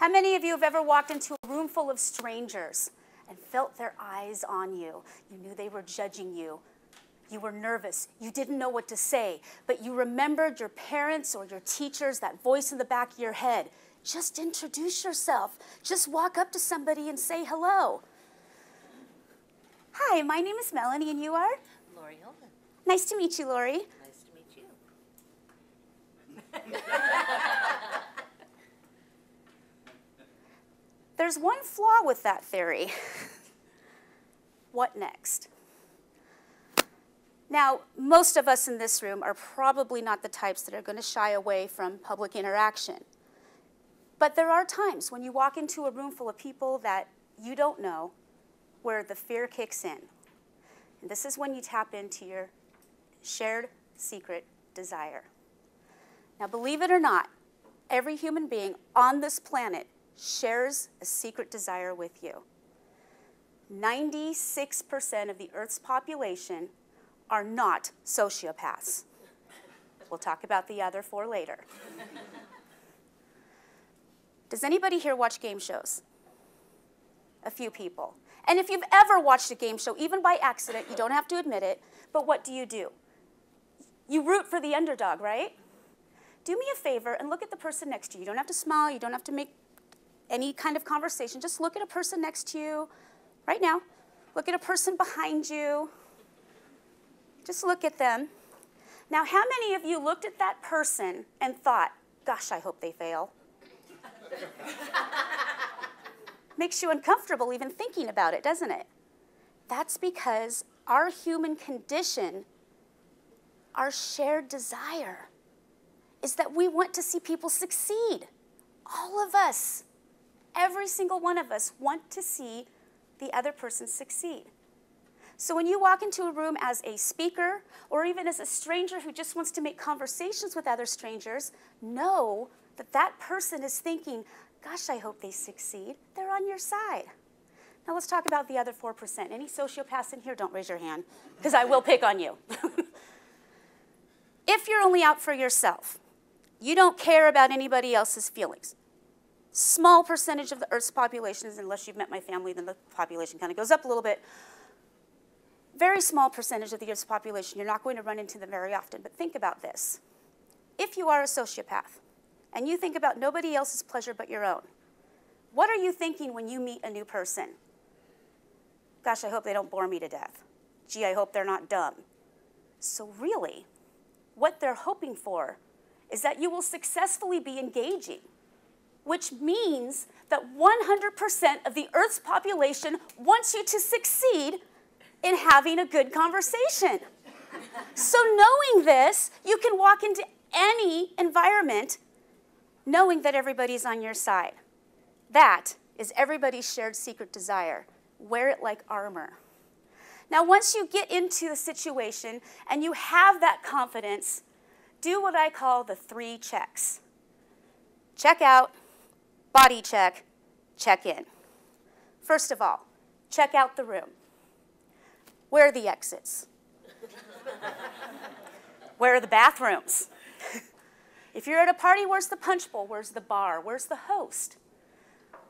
How many of you have ever walked into a room full of strangers and felt their eyes on you? You knew they were judging you. You were nervous. You didn't know what to say, but you remembered your parents or your teachers, that voice in the back of your head. Just introduce yourself. Just walk up to somebody and say hello. Hi, my name is Melanie, and you are? Lori Holman. Nice to meet you, Lori. Nice to meet you. There's one flaw with that theory. What next? Now, most of us in this room are probably not the types that are going to shy away from public interaction. But there are times when you walk into a room full of people that you don't know where the fear kicks in. And this is when you tap into your shared secret desire. Now, believe it or not, every human being on this planet shares a secret desire with you. 96% of the Earth's population are not sociopaths. We'll talk about the other 4 later. Does anybody here watch game shows? A few people. And if you've ever watched a game show, even by accident, you don't have to admit it, but what do? You root for the underdog, right? Do me a favor and look at the person next to you. You don't have to smile. You don't have to make any kind of conversation. Just look at a person next to you right now. Look at a person behind you. Just look at them. Now, how many of you looked at that person and thought, gosh, I hope they fail? Makes you uncomfortable even thinking about it, doesn't it? That's because our human condition, our shared desire, is that we want to see people succeed. All of us, every single one of us want to see the other person succeed. So when you walk into a room as a speaker or even as a stranger who just wants to make conversations with other strangers, know that that person is thinking, gosh, I hope they succeed. They're on your side. Now let's talk about the other 4%. Any sociopaths in here? Don't raise your hand, because I will pick on you. If you're only out for yourself, you don't care about anybody else's feelings. Small percentage of the Earth's population is, unless you've met my family, then the population kind of goes up a little bit. Very small percentage of the Earth's population, you're not going to run into them very often, but think about this. If you are a sociopath, and you think about nobody else's pleasure but your own, what are you thinking when you meet a new person? Gosh, I hope they don't bore me to death. Gee, I hope they're not dumb. So really, what they're hoping for is that you will successfully be engaging, which means that 100% of the Earth's population wants you to succeed in having a good conversation. So knowing this, you can walk into any environment knowing that everybody's on your side. That is everybody's shared secret desire. Wear it like armor. Now, once you get into the situation and you have that confidence, do what I call the 3 checks. Check out, body check, check in. First of all, check out the room. Where are the exits? Where are the bathrooms? If you're at a party, where's the punch bowl? Where's the bar? Where's the host?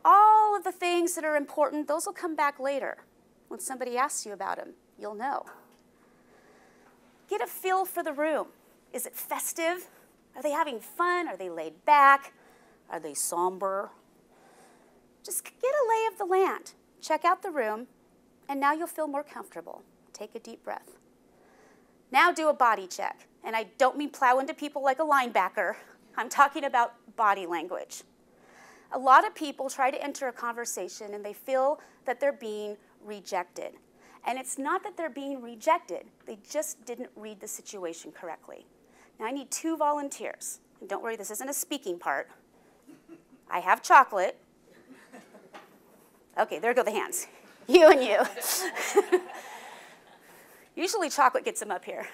All of the things that are important, those will come back later. When somebody asks you about them, you'll know. Get a feel for the room. Is it festive? Are they having fun? Are they laid back? Are they somber? Just get a lay of the land. Check out the room, and now you'll feel more comfortable. Take a deep breath. Now do a body check. And I don't mean plow into people like a linebacker. I'm talking about body language. A lot of people try to enter a conversation and they feel that they're being rejected. And it's not that they're being rejected. They just didn't read the situation correctly. Now I need 2 volunteers. And don't worry, this isn't a speaking part. I have chocolate. Okay, there go the hands. You and you. Usually chocolate gets them up here.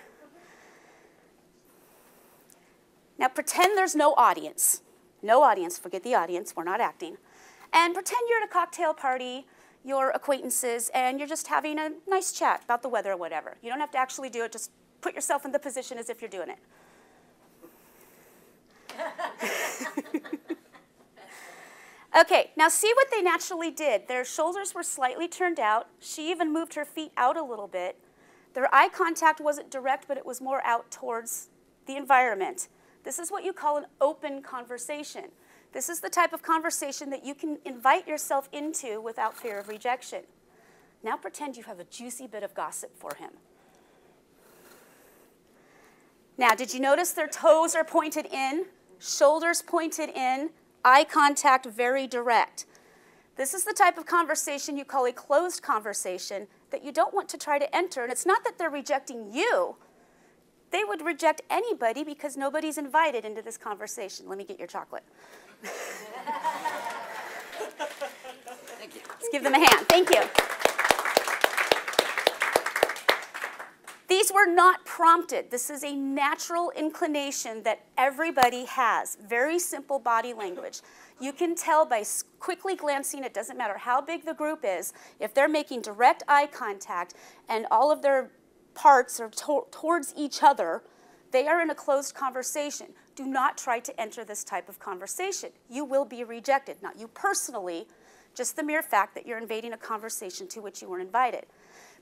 Now pretend there's no audience. No audience, forget the audience, we're not acting. And pretend you're at a cocktail party, your acquaintances, and you're just having a nice chat about the weather or whatever. You don't have to actually do it, just put yourself in the position as if you're doing it. Okay, now see what they naturally did. Their shoulders were slightly turned out. She even moved her feet out a little bit. Their eye contact wasn't direct, but it was more out towards the environment. This is what you call an open conversation. This is the type of conversation that you can invite yourself into without fear of rejection. Now pretend you have a juicy bit of gossip for him. Now, did you notice their toes are pointed in, shoulders pointed in, eye contact very direct? This is the type of conversation you call a closed conversation that you don't want to try to enter. And it's not that they're rejecting you. They would reject anybody because nobody's invited into this conversation. Let me get your chocolate. Thank you. Let's give them a hand. Thank you. These were not prompted. This is a natural inclination that everybody has. Very simple body language. You can tell by quickly glancing, it doesn't matter how big the group is, if they're making direct eye contact and all of their parts are towards each other, they are in a closed conversation. Do not try to enter this type of conversation. You will be rejected. Not you personally, just the mere fact that you're invading a conversation to which you weren't invited.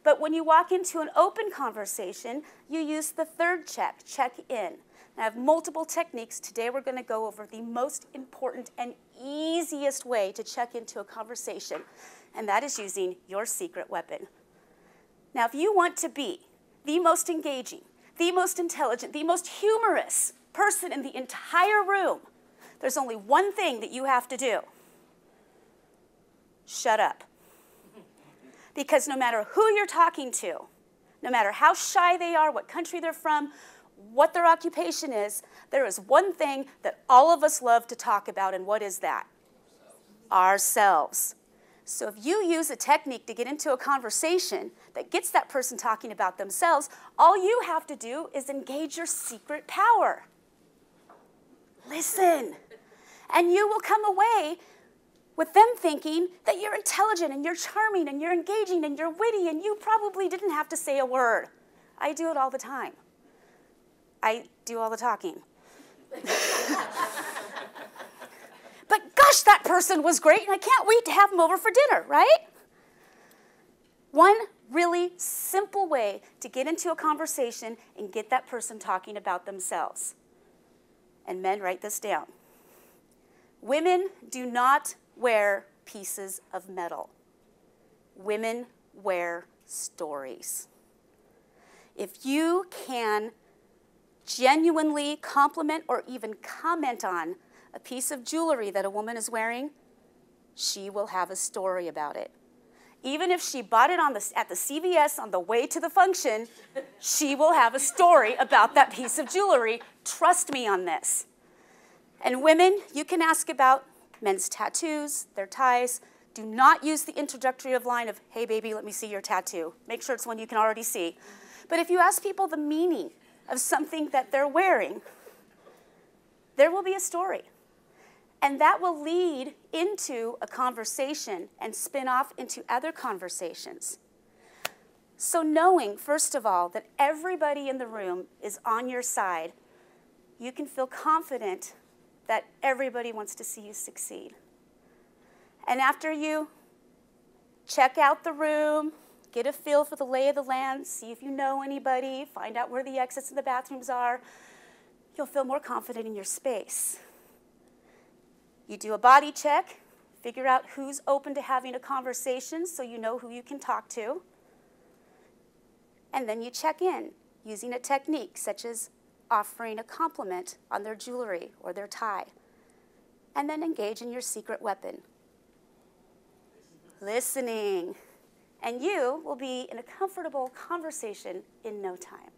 But when you walk into an open conversation, you use the third check, check in. I have multiple techniques. Today we're going to go over the most important and easiest way to check into a conversation, and that is using your secret weapon. Now, if you want to be the most engaging, the most intelligent, the most humorous person in the entire room, there's only one thing that you have to do. Shut up. Because no matter who you're talking to, no matter how shy they are, what country they're from, what their occupation is, there is one thing that all of us love to talk about, and what is that? Ourselves. So if you use a technique to get into a conversation that gets that person talking about themselves, all you have to do is engage your secret power. Listen. And you will come away with them thinking that you're intelligent and you're charming and you're engaging and you're witty and you probably didn't have to say a word. I do it all the time. I do all the talking. But gosh, that person was great and I can't wait to have them over for dinner, right? One really simple way to get into a conversation and get that person talking about themselves. And men, write this down. Women do not wear pieces of metal. Women wear stories. If you can genuinely compliment or even comment on a piece of jewelry that a woman is wearing, she will have a story about it. Even if she bought it at the CVS on the way to the function, she will have a story about that piece of jewelry. Trust me on this. And women, you can ask about men's tattoos, their ties. Do not use the introductory line of, hey baby, let me see your tattoo. Make sure it's one you can already see. But if you ask people the meaning of something that they're wearing, there will be a story. And that will lead into a conversation and spin off into other conversations. So knowing, first of all, that everybody in the room is on your side, you can feel confident that everybody wants to see you succeed. And after you check out the room, get a feel for the lay of the land, see if you know anybody, find out where the exits and the bathrooms are, you'll feel more confident in your space. You do a body check, figure out who's open to having a conversation so you know who you can talk to. And then you check in using a technique such as offering a compliment on their jewelry or their tie. And then engage in your secret weapon. Listening. And you will be in a comfortable conversation in no time.